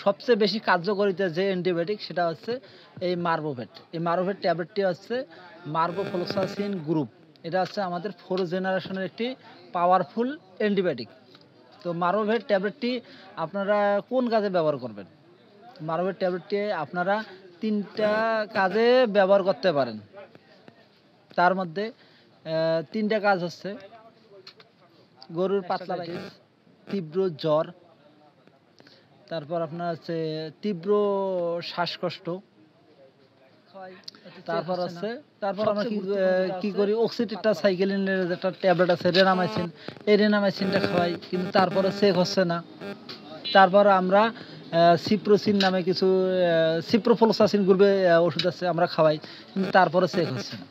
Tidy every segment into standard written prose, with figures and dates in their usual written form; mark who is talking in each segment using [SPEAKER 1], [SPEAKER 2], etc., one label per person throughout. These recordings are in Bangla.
[SPEAKER 1] সবচেয়ে বেশি কার্যকারিতা যে অ্যান্টিবায়োটিক সেটা হচ্ছে এই মারবোভেট। এই মারবোভেট ট্যাবলেটটি হচ্ছে মারবোফ্লক্সাসিন গ্রুপ। এটা হচ্ছে আমাদের 4 জেনারেশনের একটি পাওয়ারফুল অ্যান্টিবায়োটিক। তো মারবোভেট ট্যাবলেটটি আপনারা কোন কাজে ব্যবহার করবেন? মারবোভেট ট্যাবলেটটি আপনারা 3টা কাজে ব্যবহার করতে পারেন। তার মধ্যে 3টা কাজ হচ্ছে গরুর পাতলা পায়খানা, তীব্র জ্বর, তারপর আপনার হচ্ছে তীব্র শ্বাসকষ্ট, তারপর আমরা কি করি অক্সিটেট্রাসাইক্লিনের যেটা ট্যাবলেট আছে রেনামাইসিন, এই রেনামাইসিনটা খাওয়াই, কিন্তু তারপরে চেক হচ্ছে না। তারপর আমরা সিপ্রোসিন নামে কিছু সিপ্রোফ্লক্সাসিন গ্রুপে ওষুধ আছে, আমরা খাওয়াই, কিন্তু তারপরে চেক হচ্ছে না।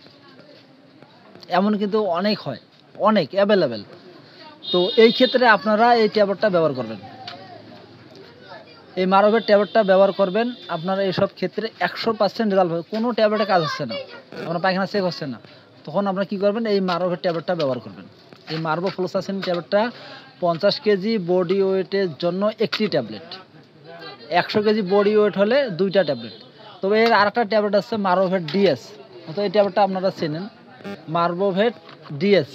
[SPEAKER 1] এমন কিন্তু অনেক হয়, অনেক অ্যাভেলেবেল। তো এই ক্ষেত্রে আপনারা এই ট্যাবলেটটা ব্যবহার করবেন, এই মারবোভেট ট্যাবলেটটা ব্যবহার করবেন। আপনারা এইসব ক্ষেত্রে 100% রেজাল্ট পাবেন। কোনো ট্যাবলেটে কাজ হচ্ছে না, আপনার পায়খানা চেক হচ্ছে না, তখন আপনারা কী করবেন? এই মারবোভেট ট্যাবলেটটা ব্যবহার করবেন। এই মারবোফ্লক্সাসিন ট্যাবলেটটা 50 কেজি বডি ওয়েটের জন্য একটি ট্যাবলেট, 100 কেজি বডি ওয়েট হলে 2টা ট্যাবলেট। তবে এর আরেকটা ট্যাবলেট আছে মারবোভেট ডিএস, তো এই ট্যাবলেটটা আপনারা চেনেন, মারবোভেট ডিএস।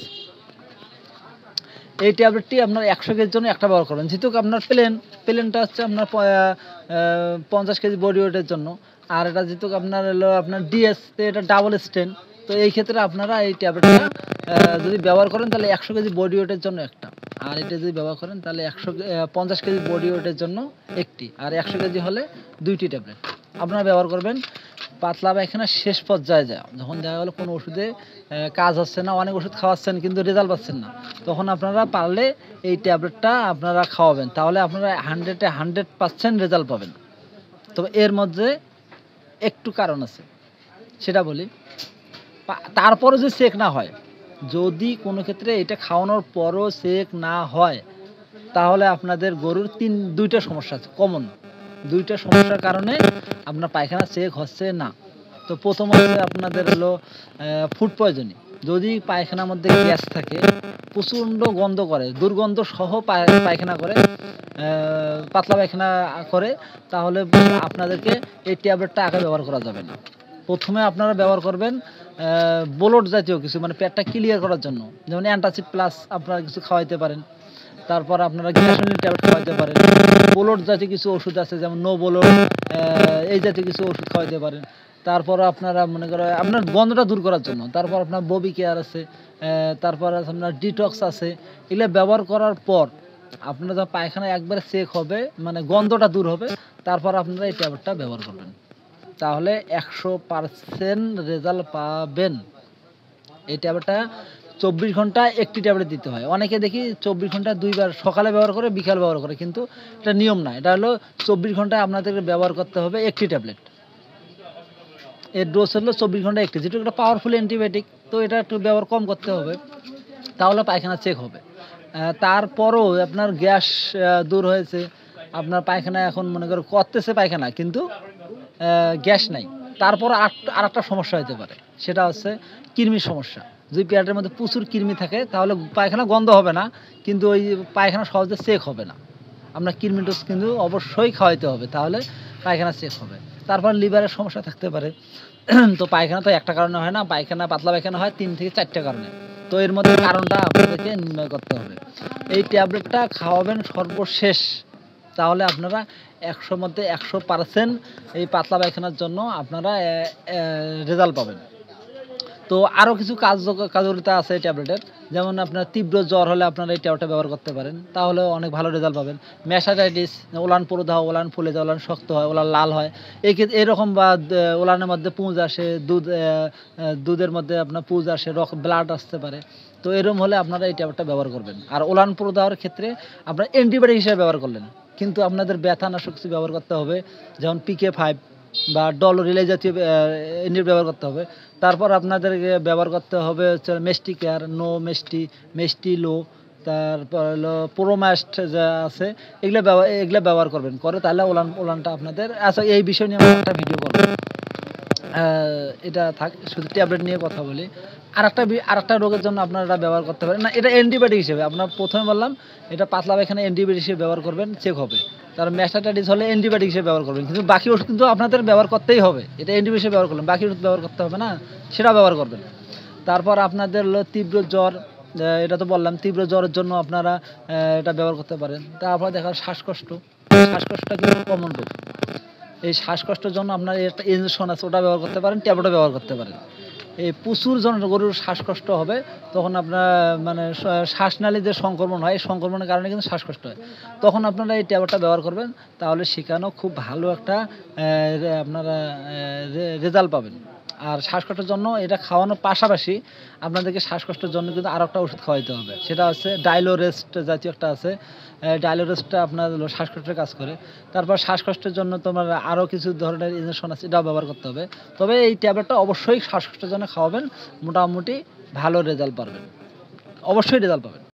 [SPEAKER 1] এই ট্যাবলেটটি আপনার 100 কেজির জন্য একটা ব্যবহার করবেন। যেহেতু আপনার প্লেনটা হচ্ছে আপনার 50 কেজি বডি ওয়েটের জন্য, আর এটা যেহেতু আপনার হলো আপনার ডিএস, তো এটা ডাবল স্ট্রেন। তো এই ক্ষেত্রে আপনারা এই ট্যাবলেটটা যদি ব্যবহার করেন তাহলে 100 কেজি বডি ওয়েটের জন্য একটা, আর এটা যদি ব্যবহার করেন তাহলে 50 কেজি বডি ওয়েটের জন্য একটি, আর 100 কেজি হলে 2টি ট্যাবলেট আপনারা ব্যবহার করবেন। পাতলা পায়খানা শেষ পর্যায়ে যায়, যখন দেখা গেলো কোনো ওষুধে কাজ হচ্ছে না, অনেক ওষুধ খাওয়াচ্ছেন কিন্তু রেজাল্ট পাচ্ছেন না, তখন আপনারা পারলে এই ট্যাবলেটটা আপনারা খাওয়াবেন, তাহলে আপনারা 100% রেজাল্ট পাবেন। তবে এর মধ্যে একটু কারণ আছে, সেটা বলি। তারপরে যদি চেক না হয়, যদি কোনো ক্ষেত্রে এটা খাওয়ানোর পরও চেক না হয়, তাহলে আপনাদের গরুর 2টা সমস্যা আছে, কমন 2টা সমস্যার কারণে আপনার পায়খানা চেক হচ্ছে না। তো প্রথম হচ্ছে আপনাদের হলো ফুড পয়জনিং। যদি পায়খানার মধ্যে গ্যাস থাকে, প্রচণ্ড গন্ধ করে, দুর্গন্ধ সহ পায়খানা করে, পাতলা পায়খানা করে, তাহলে আপনাদেরকে এই ট্যাবলেটটা আগে ব্যবহার করা যাবে না। প্রথমে আপনারা ব্যবহার করবেন বোলট জাতীয় কিছু, মানে পেটটা ক্লিয়ার করার জন্য, যেমন অ্যান্টাসিড প্লাস আপনারা কিছু খাওয়াইতে পারেন। তারপর আপনারা গ্যাসোলিন ট্যাবলেট খাওয়াইতে পারেন। বোলট জাতীয় কিছু ওষুধ আছে, যেমন নো বোলট, এই জাতীয় কিছু ওষুধ খাওয়াইতে পারেন। তারপর আপনারা মনে করেন আপনার গন্ধটা দূর করার জন্য, তারপর আপনার ববি কেয়ার আছে, তারপর আপনার ডিটক্স আছে। এগুলো ব্যবহার করার পর আপনার যখন পায়খানা একবারে চেক হবে, মানে গন্ধটা দূর হবে, তারপর আপনারা এই ট্যাবলেটটা ব্যবহার করবেন, তাহলে 100% রেজাল্ট পাবেন। এই ট্যাবলেটটা 24 ঘন্টা একটি ট্যাবলেট দিতে হয়। অনেকে দেখি 24 ঘন্টা 2বার, সকালে ব্যবহার করে, বিকাল ব্যবহার করে, কিন্তু এটা নিয়ম না। এটা হলো 24 ঘন্টায় আপনাদেরকে ব্যবহার করতে হবে একটি ট্যাবলেট। এর ডোজ হলো 24 ঘন্টা একটি, যেটা একটা পাওয়ারফুল অ্যান্টিবায়োটিক। তো এটা একটু ব্যবহার কম করতে হবে, তাহলে পায়খানা চেক হবে। তারপরও আপনার গ্যাস দূর হয়েছে, আপনার পায়খানা এখন মনে করো করতেছে পায়খানা, কিন্তু গ্যাস নাই, তারপর আর একটা সমস্যা হতে পারে, সেটা হচ্ছে কৃমির সমস্যা। যদি পেটের মধ্যে প্রচুর কৃমি থাকে, তাহলে পায়খানা গন্ধ হবে না, কিন্তু ওই পায়খানা সহজে চেক হবে না। আপনার কৃমি ডোজ কিন্তু অবশ্যই খাওয়াইতে হবে, তাহলে পায়খানা চেক হবে। তারপর লিভারের সমস্যা থাকতে পারে। তো পায়খানা তো একটা কারণে হয় না, পায়খানা পাতলা পায়খানা হয় 3 থেকে 4টা কারণে। তো এর মধ্যে কারণটা আপনাদেরকে নির্ণয় করতে হবে। এই ট্যাবলেটটা খাওয়াবেন সর্বশেষ, তাহলে আপনারা 100 মধ্যে 100% এই পাতলা পায়খানার জন্য আপনারা রেজাল্ট পাবেন। তো আরও কিছু কার্যকারিতা আছে এই ট্যাবলেটের, যেমন আপনার তীব্র জ্বর হলে আপনারা এই ট্যাবলেটটা ব্যবহার করতে পারেন, তাহলে অনেক ভালো রেজাল্ট পাবেন। ম্যাস্টাইটিস, ওলান প্রদাহ, ওলান ফুলে যায়, ওলান শক্ত হয়, ওলান লাল হয়, এরকম, বা ওলানের মধ্যে পুঁজ আসে, দুধের মধ্যে আপনার পুঁজ আসে, ব্লাড আসতে পারে। তো এরকম হলে আপনারা এই ট্যাবলেটটা ব্যবহার করবেন। আর ওলান প্রদাহের ক্ষেত্রে আপনারা অ্যান্টিবায়োটিক হিসেবে ব্যবহার করলেন, কিন্তু আপনাদের ব্যথানাশক কিছু ব্যবহার করতে হবে, যেমন PK5 বা ডলোরিল জাতীয় ব্যবহার করতে হবে। তারপর আপনাদেরকে ব্যবহার করতে হবে হচ্ছে মেস্টি কেয়ার, নো মেস্টি লো, তারপর হলো প্রোমাস্ট যা আছে, এগুলো ব্যবহার করবেন, করে তাহলে ওলানটা আপনাদের। আচ্ছা, এই বিষয় নিয়ে আমরা একটা ভিডিও করব। এটা থাক, শুধু ট্যাবলেট নিয়ে কথা বলি। আরেকটা রোগের জন্য আপনারা এটা ব্যবহার করতে পারেন না, এটা অ্যান্টিবায়োটিক হিসেবে আপনার ১ম এ বললাম এটা পাতলা পায়খানা অ্যান্টিবায়োটিক হিসেবে ব্যবহার করবেন, চেক হবে। তার ম্যাস্টাইটিস হলে অ্যান্টিবায়োটিক হিসেবে ব্যবহার করবেন। কিন্তু বাকি ওষুধ কিন্তু আপনাদের ব্যবহার করতেই হবে। এটা অ্যান্টিবায়োটিক হিসেবে ব্যবহার করলেন, বাকি ওষুধ ব্যবহার করতে হবে না, সেটা ব্যবহার করবেন। তারপর আপনাদের হলো তীব্র জ্বর, এটা তো বললাম তীব্র জ্বরের জন্য আপনারা এটা ব্যবহার করতে পারেন। তারপর দেখা শ্বাসকষ্টটা কিন্তু কমন রোগ। এই শ্বাসকষ্টের জন্য আপনার একটা ইনজেকশন আছে, ওটা ব্যবহার করতে পারেন, ট্যাবলেটও ব্যবহার করতে পারেন। এই প্রচুর জন গরুর শ্বাসকষ্ট হবে, তখন আপনার মানে শ্বাসনালী যে সংক্রমণ হয়, এই সংক্রমণের কারণে কিন্তু শ্বাসকষ্ট হয়। তখন আপনারা এই ট্যাবলেটটা ব্যবহার করবেন, তাহলে সেখানেও খুব ভালো একটা আপনারা রেজাল্ট পাবেন। আর শ্বাসকষ্টের জন্য এটা খাওয়ানোর পাশাপাশি আপনাদেরকে শ্বাসকষ্টের জন্য কিন্তু আরও একটা ওষুধ খাওয়াইতে হবে। সেটা হচ্ছে ডাইলোরেস্ট জাতীয় একটা আছে। ডাইলোরেস্টটা আপনার হলো শ্বাসকষ্টের কাজ করে। তারপর শ্বাসকষ্টের জন্য তোমার আরও কিছু ধরনের ইনজেকশন আছে, এটাও ব্যবহার করতে হবে। তবে এই ট্যাবলেটটা অবশ্যই শ্বাসকষ্টের জন্য খাওয়াবেন, মোটামুটি ভালো রেজাল্ট পাবেন, অবশ্যই রেজাল্ট পাবেন।